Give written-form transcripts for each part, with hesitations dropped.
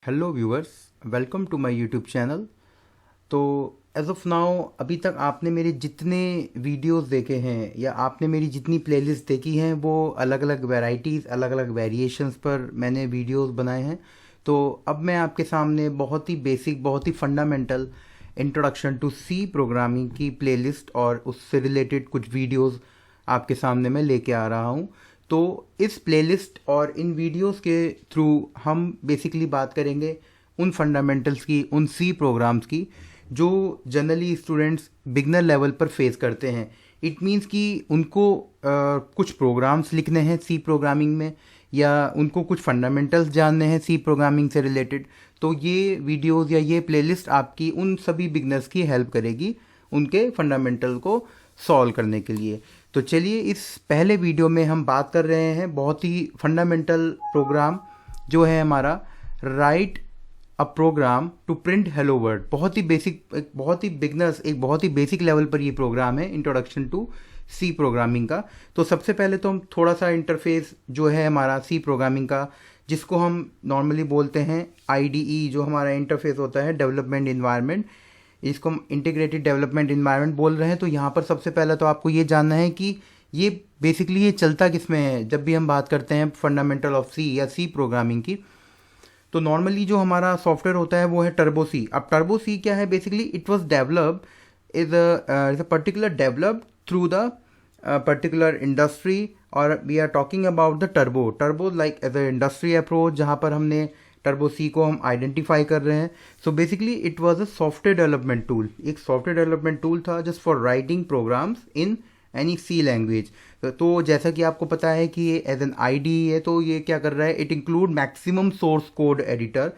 Hello viewers, welcome to my YouTube channel. तो as of now अभी तक आपने मेरे जितने वीडियोस देखे हैं या आपने मेरी जितनी प्लेलिस्ट देखी हैं वो अलग अलग वैरायटीज़, अलग अलग वेरिएशंस पर मैंने वीडियोस बनाए हैं। तो अब मैं आपके सामने बहुत ही बेसिक, बहुत ही fundamental introduction to C programming की प्लेलिस्ट और उससे रिलेटेड कुछ वीडियोस आपके सामने मैं लेके आ रहा हूँ। तो इस प्लेलिस्ट और इन वीडियोस के थ्रू हम बेसिकली बात करेंगे उन फंडामेंटल्स की, उन सी प्रोग्राम्स की जो जनरली स्टूडेंट्स बिगनर लेवल पर फेस करते हैं। इट मीन्स कि उनको कुछ प्रोग्राम्स लिखने हैं सी प्रोग्रामिंग में, या उनको कुछ फंडामेंटल्स जानने हैं सी प्रोग्रामिंग से रिलेटेड। तो ये वीडियोस या ये प्लेलिस्ट आपकी उन सभी बिगनर्स की हेल्प करेगी उनके फंडामेंटल को सॉल्व करने के लिए। तो चलिए, इस पहले वीडियो में हम बात कर रहे हैं बहुत ही फंडामेंटल प्रोग्राम जो है हमारा write a program to print hello world. बहुत ही बेसिक, एक बहुत ही बिगनर्स, एक बहुत ही बेसिक लेवल पर ये प्रोग्राम है, इंट्रोडक्शन टू सी प्रोग्रामिंग का। तो सबसे पहले तो हम थोड़ा सा इंटरफेस जो है हमारा सी प्रोग्रामिंग का, जिसको हम नॉर्मली बोलते हैं आईडीई, जो हमारा इंटरफेस होता है डेवलपमेंट इन्वायरमेंट, इसको हम इंटीग्रेटेड डेवलपमेंट इन्वायरमेंट बोल रहे हैं। तो यहाँ पर सबसे पहले तो आपको ये जानना है कि ये बेसिकली ये चलता किस में है। जब भी हम बात करते हैं फंडामेंटल ऑफ सी या सी प्रोग्रामिंग की, तो नॉर्मली जो हमारा सॉफ्टवेयर होता है वो है टर्बो सी। अब टर्बो सी क्या है? Basically it was developed is a particular developed through the particular industry, और we are talking about the turbo like as a industry approach, जहाँ पर हमने टर्बो सी को हम आइडेंटिफाई कर रहे हैं। So basically it was a software development tool, एक सॉफ्टवेयर डेवलपमेंट टूल था just for writing programs in any C language. तो जैसा कि आपको पता है कि ये एज एन आईडी है, तो ये क्या कर रहा है? It include maximum source code editor.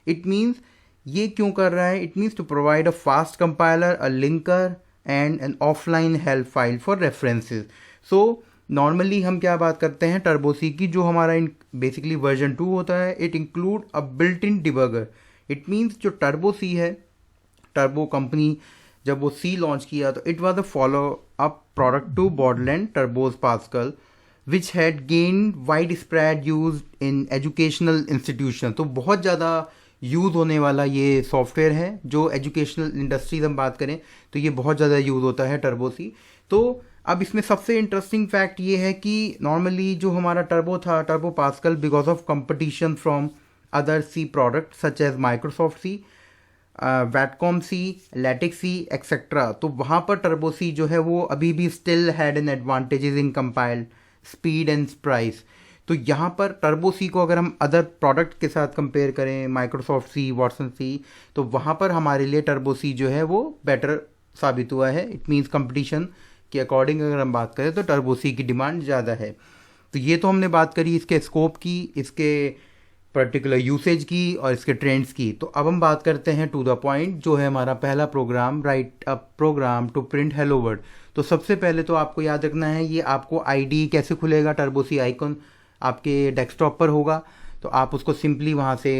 It means ये क्यों कर रहा है? It means to provide a fast compiler, a linker and an offline help file for references. So normally हम क्या बात करते हैं टर्बो सी की, जो हमारा बेसिकली वर्जन 2 होता है, it include a built in debugger. It means जो टर्बो सी है, टर्बो कंपनी जब वो सी लॉन्च किया तो it was a follow up product to Borland Turbo's Pascal, which had gain wide spread use in educational institution. तो बहुत ज़्यादा use होने वाला ये सॉफ्टवेयर है, जो एजुकेशनल इंडस्ट्रीज हम बात करें तो ये बहुत ज़्यादा यूज़ होता है टर्बो सी। तो अब इसमें सबसे इंटरेस्टिंग फैक्ट ये है कि नॉर्मली जो हमारा टर्बो था, Turbo Pascal, because of competition from other C product such as Microsoft C, Watcom C, Lattice C etcetera, तो वहाँ पर टर्बो सी जो है वो अभी भी still had an advantages in compile speed and price. तो यहाँ पर टर्बो सी को अगर हम अदर प्रोडक्ट के साथ कंपेयर करें, माइक्रोसॉफ्ट सी, वॉटसन सी, तो वहाँ पर हमारे लिए टर्बो सी जो है वो बेटर साबित हुआ है। इट मीन्स कंपटीशन के अकॉर्डिंग अगर हम बात करें तो टर्बो सी की डिमांड ज़्यादा है। तो ये तो हमने बात करी इसके स्कोप की, इसके पर्टिकुलर यूसेज की और इसके ट्रेंड्स की। तो अब हम बात करते हैं टू द पॉइंट, जो है हमारा पहला program, write a program to print hello world. तो सबसे पहले तो आपको याद रखना है ये आपको आईडी कैसे खुलेगा। टर्बो सी आइकन आपके डेस्कटॉप पर होगा, तो आप उसको सिंपली वहाँ से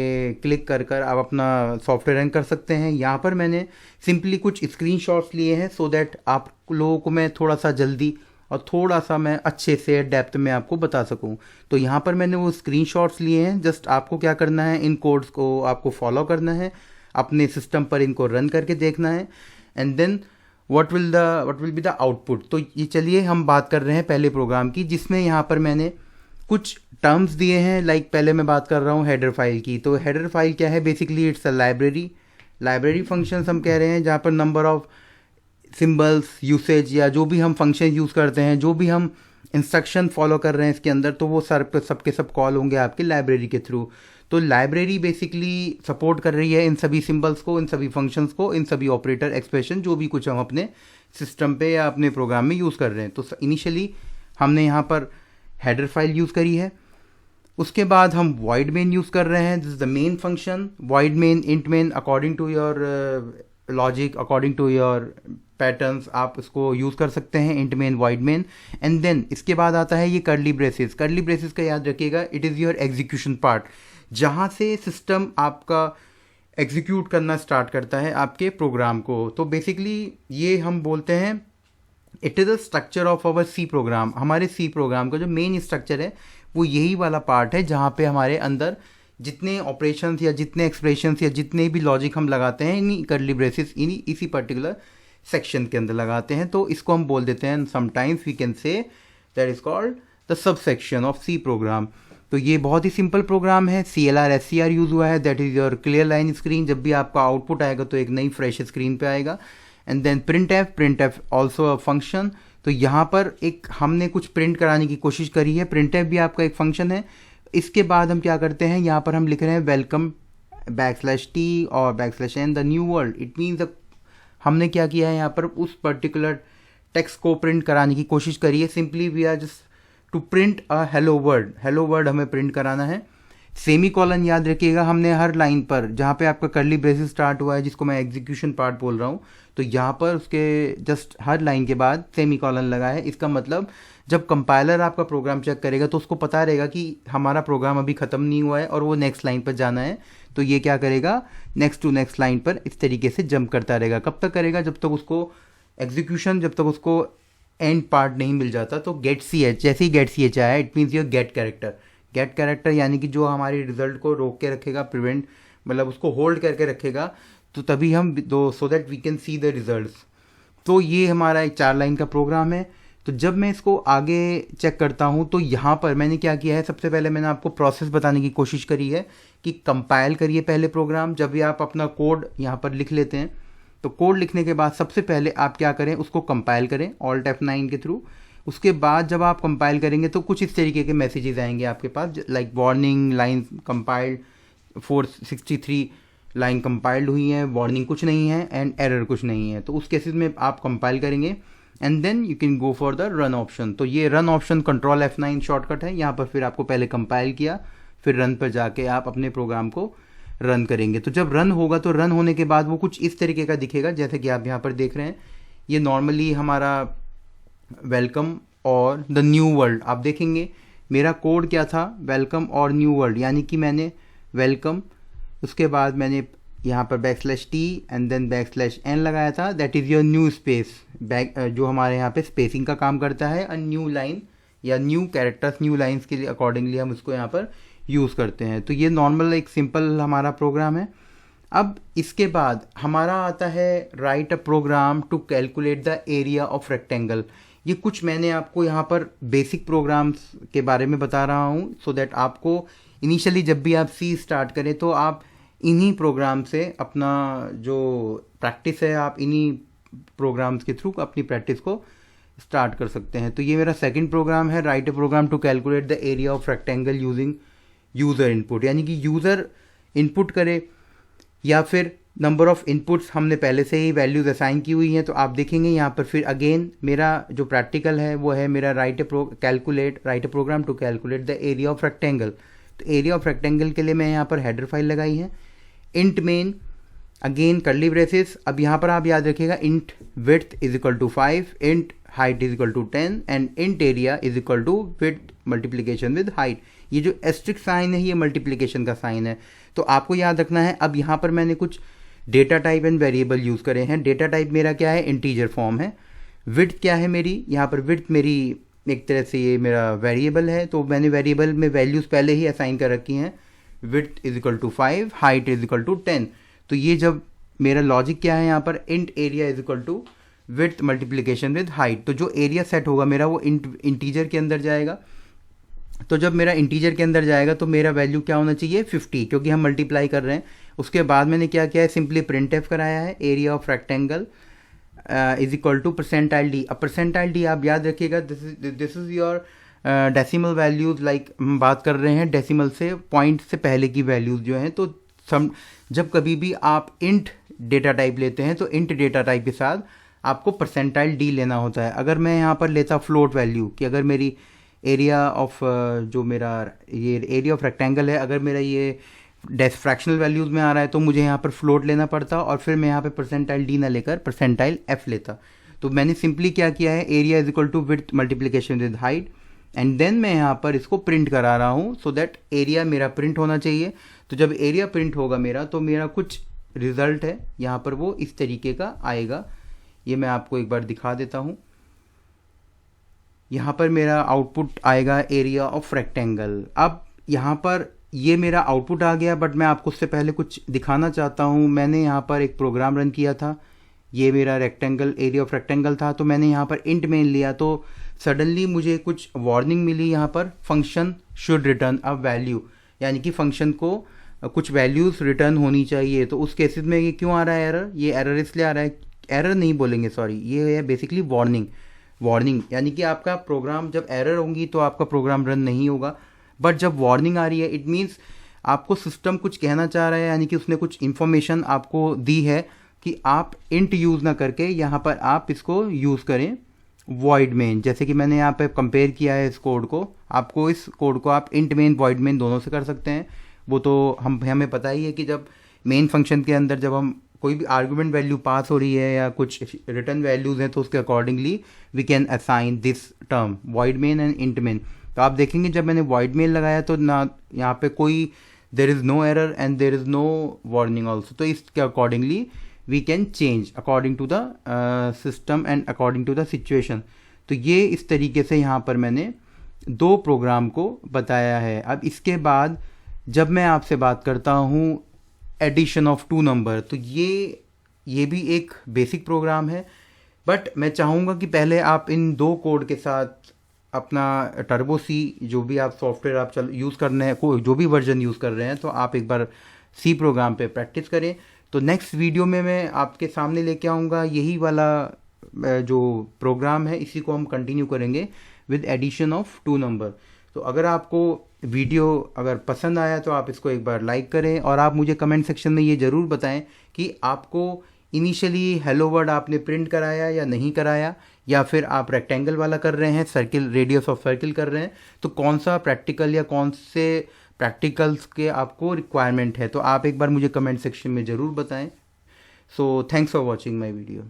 क्लिक कर कर आप अपना सॉफ्टवेयर रन कर सकते हैं। यहाँ पर मैंने सिंपली कुछ स्क्रीनशॉट्स लिए हैं सो दैट आप लोगों को मैं थोड़ा सा जल्दी और थोड़ा सा मैं अच्छे से डेप्थ में आपको बता सकूं। तो यहाँ पर मैंने वो स्क्रीनशॉट्स लिए हैं। जस्ट आपको क्या करना है, इन कोड्स को आपको फॉलो करना है, अपने सिस्टम पर इनको रन करके देखना है, and then what will be the output. तो ये चलिए हम बात कर रहे हैं पहले प्रोग्राम की, जिसमें यहाँ पर मैंने कुछ टर्म्स दिए हैं। लाइक पहले मैं बात कर रहा हूँ हेडर फाइल की। तो हेडर फाइल क्या है? Basically it's a library functions हम कह रहे हैं, जहाँ पर नंबर ऑफ सिंबल्स, यूसेज, या जो भी हम फंक्शन यूज़ करते हैं, जो भी हम इंस्ट्रक्शन फॉलो कर रहे हैं इसके अंदर, तो वो सबके सब कॉल होंगे आपके लाइब्रेरी के थ्रू। तो लाइब्रेरी बेसिकली सपोर्ट कर रही है इन सभी सिंबल्स को, इन सभी फंक्शंस को, इन सभी ऑपरेटर, एक्सप्रेशन, जो भी कुछ हम अपने सिस्टम पे या अपने प्रोग्राम में यूज़ कर रहे हैं। तो इनिशियली हमने यहाँ पर हेडर फाइल यूज़ करी है। उसके बाद हम void main यूज़ कर रहे हैं। This is the main function, void main, int main, according to your logic, according to your patterns आप इसको यूज़ कर सकते हैं, int main, void main। And then इसके बाद आता है ये कर्ली ब्रेसेस। कर्ली ब्रेसेस का याद रखिएगा, it is your execution part, जहाँ से सिस्टम आपका एग्जीक्यूट करना स्टार्ट करता है आपके प्रोग्राम को। तो बेसिकली ये हम बोलते हैं it is a structure of our C program. हमारे सी प्रोग्राम का जो मेन स्ट्रक्चर है वो यही वाला पार्ट है, जहाँ पे हमारे अंदर जितने ऑपरेशंस या जितने एक्सप्रेशंस या जितने भी लॉजिक हम लगाते हैं इन्हीं कर्ली ब्रेसेस इसी पर्टिकुलर सेक्शन के अंदर लगाते हैं, तो इसको हम बोल देते हैं sometimes we can say that is called the sub section of C program. तो ये बहुत ही सिंपल प्रोग्राम है, CLR SCR यूज़ हुआ है, that is your clear line screen. जब भी आपका आउटपुट आएगा तो एक नई फ्रेश स्क्रीन पे आएगा। And then print F also a function. तो यहाँ पर एक हमने कुछ प्रिंट कराने की कोशिश करी है, प्रिंट एफ भी आपका एक फंक्शन है। इसके बाद हम क्या करते हैं, यहाँ पर हम लिख रहे हैं वेलकम /T और /N the new world. It means हमने क्या किया है, यहाँ पर उस पर्टिकुलर टेक्स्ट को प्रिंट कराने की कोशिश करी है। Simply we are just to print a hello world हमें प्रिंट कराना है। सेमी कॉलन याद रखिएगा, हमने हर लाइन पर जहाँ पे आपका कर्ली ब्रेसेस स्टार्ट हुआ है, जिसको मैं एग्जीक्यूशन पार्ट बोल रहा हूँ, तो यहाँ पर उसके जस्ट हर लाइन के बाद सेमी कॉलन लगा है। इसका मतलब जब कंपाइलर आपका प्रोग्राम चेक करेगा तो उसको पता रहेगा कि हमारा प्रोग्राम अभी ख़त्म नहीं हुआ है और वो नेक्स्ट लाइन पर जाना है। तो ये क्या करेगा, नेक्स्ट टू नेक्स्ट लाइन पर इस तरीके से जंप करता रहेगा। कब तक करेगा, जब तक उसको एग्जीक्यूशन, जब तक उसको एंड पार्ट नहीं मिल जाता। तो गेट CH, जैसे ही गेट CH आया it means your get character यानी कि जो हमारी रिजल्ट को रोक के रखेगा, प्रिवेंट मतलब उसको होल्ड करके रखेगा, तो तभी हम so that we can see the results. तो ये हमारा एक 4 लाइन का प्रोग्राम है। तो जब मैं इसको आगे चेक करता हूँ तो यहाँ पर मैंने क्या किया है, सबसे पहले मैंने आपको प्रोसेस बताने की कोशिश करी है कि कंपाइल करिए पहले प्रोग्राम। जब भी आप अपना कोड यहाँ पर लिख लेते हैं तो कोड लिखने के बाद सबसे पहले आप क्या करें, उसको कंपाइल करें Alt F9 के थ्रू। उसके बाद जब आप कंपाइल करेंगे तो कुछ इस तरीके के मैसेजेस आएंगे आपके पास, like warning line compiled 463 line compiled हुई है, वार्निंग कुछ नहीं है एंड एरर कुछ नहीं है। तो उस केसेस में आप कंपाइल करेंगे and then you can go for the run option. तो ये run option Ctrl F9 shortcut है। यहाँ पर फिर आपको पहले कंपाइल किया, फिर रन पर जाके आप अपने प्रोग्राम को रन करेंगे। तो जब रन होगा तो रन होने के बाद वो कुछ इस तरीके का दिखेगा, जैसे कि आप यहाँ पर देख रहे हैं। ये नॉर्मली हमारा वेलकम और द न्यू वर्ल्ड, आप देखेंगे मेरा कोड क्या था, वेलकम और न्यू वर्ल्ड, यानी कि मैंने वेलकम, उसके बाद मैंने यहाँ पर /T एंड देन /N लगाया था, that is your new space, जो हमारे यहाँ पे स्पेसिंग का काम करता है। और न्यू लाइन या न्यू कैरेक्टर्स, न्यू लाइन्स के लिए अकॉर्डिंगली हम उसको यहाँ पर यूज़ करते हैं। तो ये नॉर्मल एक सिंपल हमारा प्रोग्राम है। अब इसके बाद हमारा आता है write a program to calculate the area of rectangle. ये कुछ मैंने आपको यहाँ पर बेसिक प्रोग्राम्स के बारे में बता रहा हूँ, सो दैट आपको इनिशियली जब भी आप C स्टार्ट करें तो आप इन्हीं प्रोग्राम से अपना जो प्रैक्टिस है, आप इन्हीं प्रोग्राम्स के थ्रू अपनी प्रैक्टिस को स्टार्ट कर सकते हैं। तो ये मेरा सेकंड प्रोग्राम है, write a program to calculate the area of rectangle using user input, यानी कि यूज़र इनपुट करे या फिर नंबर ऑफ़ इनपुट्स हमने पहले से ही वैल्यूज असाइन की हुई हैं। तो आप देखेंगे यहाँ पर फिर अगेन मेरा जो प्रैक्टिकल है वो है मेरा write a program to calculate the area of rectangle. तो एरिया ऑफ रेक्टेंगल के लिए मैं यहाँ पर हेडर फाइल लगाई है, int main, again curly braces. अब यहाँ पर आप याद रखिएगा int width is equal to 5, int height is equal to 10 and int area is equal to width multiplication with height. ये जो एस्ट्रिक साइन है ये मल्टीप्लीकेशन का साइन है, तो आपको याद रखना है। अब यहाँ पर मैंने कुछ data type and variable use करे हैं। डेटा टाइप मेरा क्या है, इंटीजर फॉर्म है। विड्थ क्या है मेरी, यहाँ पर विड्थ मेरी एक तरह से ये मेरा वेरिएबल है, तो मैंने वेरिएबल में वैल्यूज़ पहले ही असाइन कर रखी हैं। Width is equal to 5, height is equal to 10। तो ये जब मेरा लॉजिक क्या है यहाँ पर, int area is equal to width multiplication with height. तो जो एरिया सेट होगा मेरा वो इंटीजर के अंदर जाएगा। तो जब मेरा इंटीजर के अंदर जाएगा तो मेरा वैल्यू क्या होना चाहिए, 50, क्योंकि हम मल्टीप्लाई कर रहे हैं। उसके बाद मैंने क्या किया है, सिंपली प्रिंट एफ कराया है, area of rectangle is equal to %d। अब %d आप याद रखिएगा, this is your decimal values, like हम बात कर रहे हैं डेसिमल से, पॉइंट से पहले की वैल्यूज़ जो हैं। तो जब कभी भी आप इंट डेटा टाइप लेते हैं तो इंट डेटा टाइप के साथ आपको %d लेना होता है। अगर मैं यहाँ पर लेता फ्लोट वैल्यू कि अगर मेरी एरिया ऑफ जो मेरा ये एरिया ऑफ रेक्टेंगल है, अगर मेरा ये फ्रैक्शनल वैल्यूज़ में आ रहा है तो मुझे यहाँ पर फ्लोट लेना पड़ता और फिर मैं यहाँ पे %d ना लेकर %f लेता। तो मैंने सिंपली क्या किया है, area is equal to width multiplication with height and then मैं यहाँ पर इसको प्रिंट करा रहा हूँ, सो दैट एरिया मेरा प्रिंट होना चाहिए। तो जब एरिया प्रिंट होगा मेरा तो मेरा कुछ रिजल्ट है यहाँ पर वो इस तरीके का आएगा। ये मैं आपको एक बार दिखा देता हूँ। यहाँ पर मेरा आउटपुट आएगा एरिया ऑफ रेक्टेंगल। अब यहाँ पर ये मेरा आउटपुट आ गया, बट मैं आपको उससे पहले कुछ दिखाना चाहता हूँ। मैंने यहाँ पर एक प्रोग्राम रन किया था, ये मेरा रेक्टेंगल, एरिया ऑफ रेक्टेंगल था, तो मैंने यहाँ पर इंट मेन लिया, तो सडनली मुझे कुछ वार्निंग मिली यहाँ पर, function should return a value, यानी कि फंक्शन को कुछ वैल्यूज़ रिटर्न होनी चाहिए। तो उस केसेस में ये क्यों आ रहा है एरर? ये एरर इसलिए आ रहा है, एरर नहीं बोलेंगे सॉरी, ये है बेसिकली वार्निंग। वार्निंग यानी कि आपका प्रोग्राम, जब एरर होंगी तो आपका प्रोग्राम रन नहीं होगा, बट जब वार्निंग आ रही है इट मीन्स आपको सिस्टम कुछ कहना चाह रहा है, यानी कि उसने कुछ इन्फॉर्मेशन आपको दी है कि आप इंट यूज़ ना करके यहाँ पर आप इसको यूज़ करें वॉइड मेन। जैसे कि मैंने यहाँ पे कंपेयर किया है इस कोड को, आपको इस कोड को आप इंट मेन वॉइड मेन दोनों से कर सकते हैं। वो तो हमें पता ही है कि जब मेन फंक्शन के अंदर जब हम कोई भी आर्गुमेंट वैल्यू पास हो रही है या कुछ रिटर्न वैल्यूज़ हैं तो उसके accordingly we can assign this term void main and int main. तो आप देखेंगे जब मैंने वॉइड मेन लगाया तो ना यहाँ पे कोई there is no error and there is no warning also. तो इसके accordingly we can change according to the system and according to the situation. तो ये इस तरीके से यहाँ पर मैंने दो प्रोग्राम को बताया है। अब इसके बाद जब मैं आपसे बात करता हूँ एडिशन ऑफ टू नंबर, तो ये भी एक बेसिक प्रोग्राम है, बट मैं चाहूँगा कि पहले आप इन दो कोड के साथ अपना टर्बो सी, जो भी आप सॉफ्टवेयर आप यूज़ कर रहे हैं, कोई जो भी वर्जन यूज़ कर रहे हैं, तो आप एक बार सी प्रोग्राम पे प्रैक्टिस करें। तो नेक्स्ट वीडियो में मैं आपके सामने लेके आऊँगा यही वाला जो प्रोग्राम है, इसी को हम कंटिन्यू करेंगे with addition of two number. तो अगर आपको वीडियो अगर पसंद आया तो आप इसको एक बार लाइक करें, और आप मुझे कमेंट सेक्शन में ये ज़रूर बताएं कि आपको इनिशियली हेलो वर्ड आपने प्रिंट कराया या नहीं कराया, या फिर आप रेक्टेंगल वाला कर रहे हैं, सर्किल, रेडियस ऑफ सर्किल कर रहे हैं, तो कौन सा प्रैक्टिकल या कौन से प्रैक्टिकल्स के आपको रिक्वायरमेंट है। तो आप एक बार मुझे कमेंट सेक्शन में ज़रूर बताएं। So thanks for watching my video.